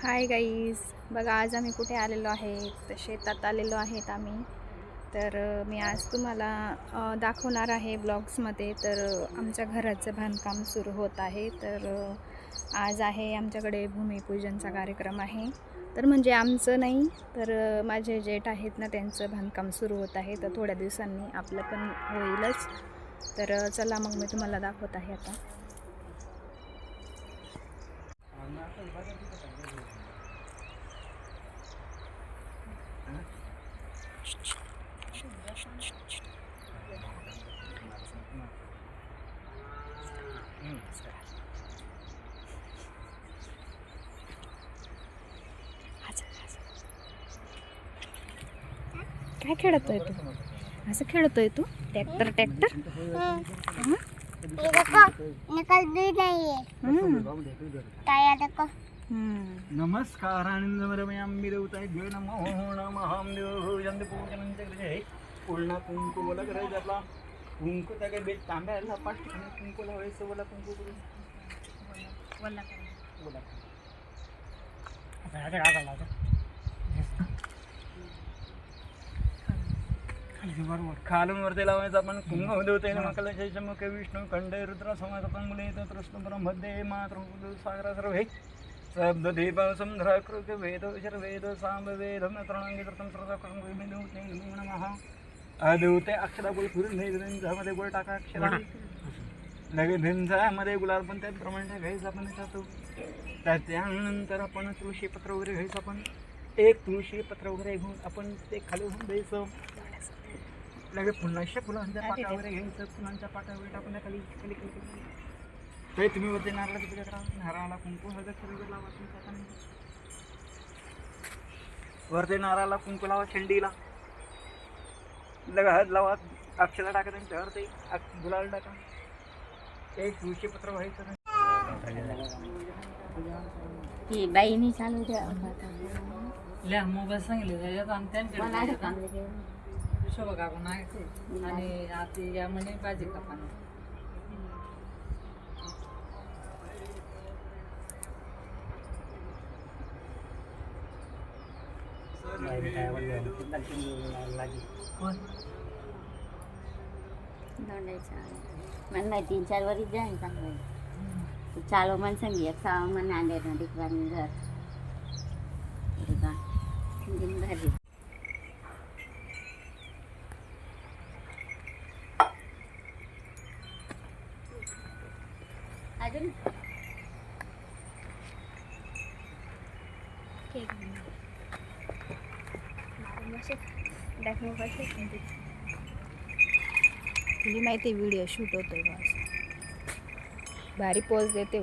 Hi guys, बघा आज आम्ही कुठे आलेलो आहे तर शेतात आलेलो आहेत आम्ही. तर मी आज तुम्हाला दाखवणार आहे ब्लॉग्समध्ये. तर आमच्या घराचं बांधकाम सुरू होत आहे. तर आज आहे आमच्याकडे भूमिपूजनचा कार्यक्रम आहे. तर म्हणजे आमचं नाही, तर माझे जेठ आहेत ना, त्यांचं बांधकाम सुरू होत आहे. तर थोड्या दिवसांनी आपलं पण होईलच. तर चला मग मी तुम्हाला दाखवत आहे आता. काय खेळतोय तू? असं खेळतोय तू? ट्रॅक्टर ट्रॅक्टर नमस्कार आनंदमरमयां विरवताय देव नमो नमः देव जंद पूजन चक्रजे पूर्ण कुंकू बोला करायचं आपला कुंकू त्या काही बेट तांब्याला पाठ कुंकूला व्हायचं बोला कुंकू करून बोला बोला बरोबर खालून वरती लावायचं आपण कुंभ देवते मकला जयचमुख विष्णू खंडे रुद्र समाज आपण मुले येतात कृष्ण ब्रह्मदे मातृ सागरा सर्व हे शब्द दीप समुद्र कृत वेद विचर वेद सांब वेद तृणांगी नमः देवते अक्षरा बोल फिरून मध्ये गोळ टाका अक्षरा लगे भिंजामध्ये गुलाल पण त्याप्रमाणे घ्यायचं आपण जातो. त्यानंतर आपण तुळशीपत्र वगैरे घ्यायचं. आपण एक तुळशीपत्र वगैरे घेऊन आपण ते खाली होऊन द्यायचं. लगे फुलांच्या पाटा वगैरे घ्यायचं. फुलांच्या पाटा वगैरे टाकून खाली खाली खाली ते तुम्ही वरती नारळाची पूजा करा. नारळाला कुंकू हळद वगैरे लावा. वरती नारळाला कुंकू लावा. शेंडीला लगे हळद लावा. अक्षरा टाका त्यांच्यावर ते गुलाल टाका. एक तुळशीपत्र व्हायचं. ती बाईनी चालू द्या मोबाईल सांगितले त्याच्यात आणि त्यांच्याकडे शोभा काकून आहे आणि आता या म्हणे भाजी कापानं मला माहिती 3-4 वरी जाईन चांगलं चालो मन संगी एक सावा मन आले ना ठिकाणी घर दिन भाजी अजून तुला माहिती व्हिडिओ शूट होतोय, भारी पोज देते.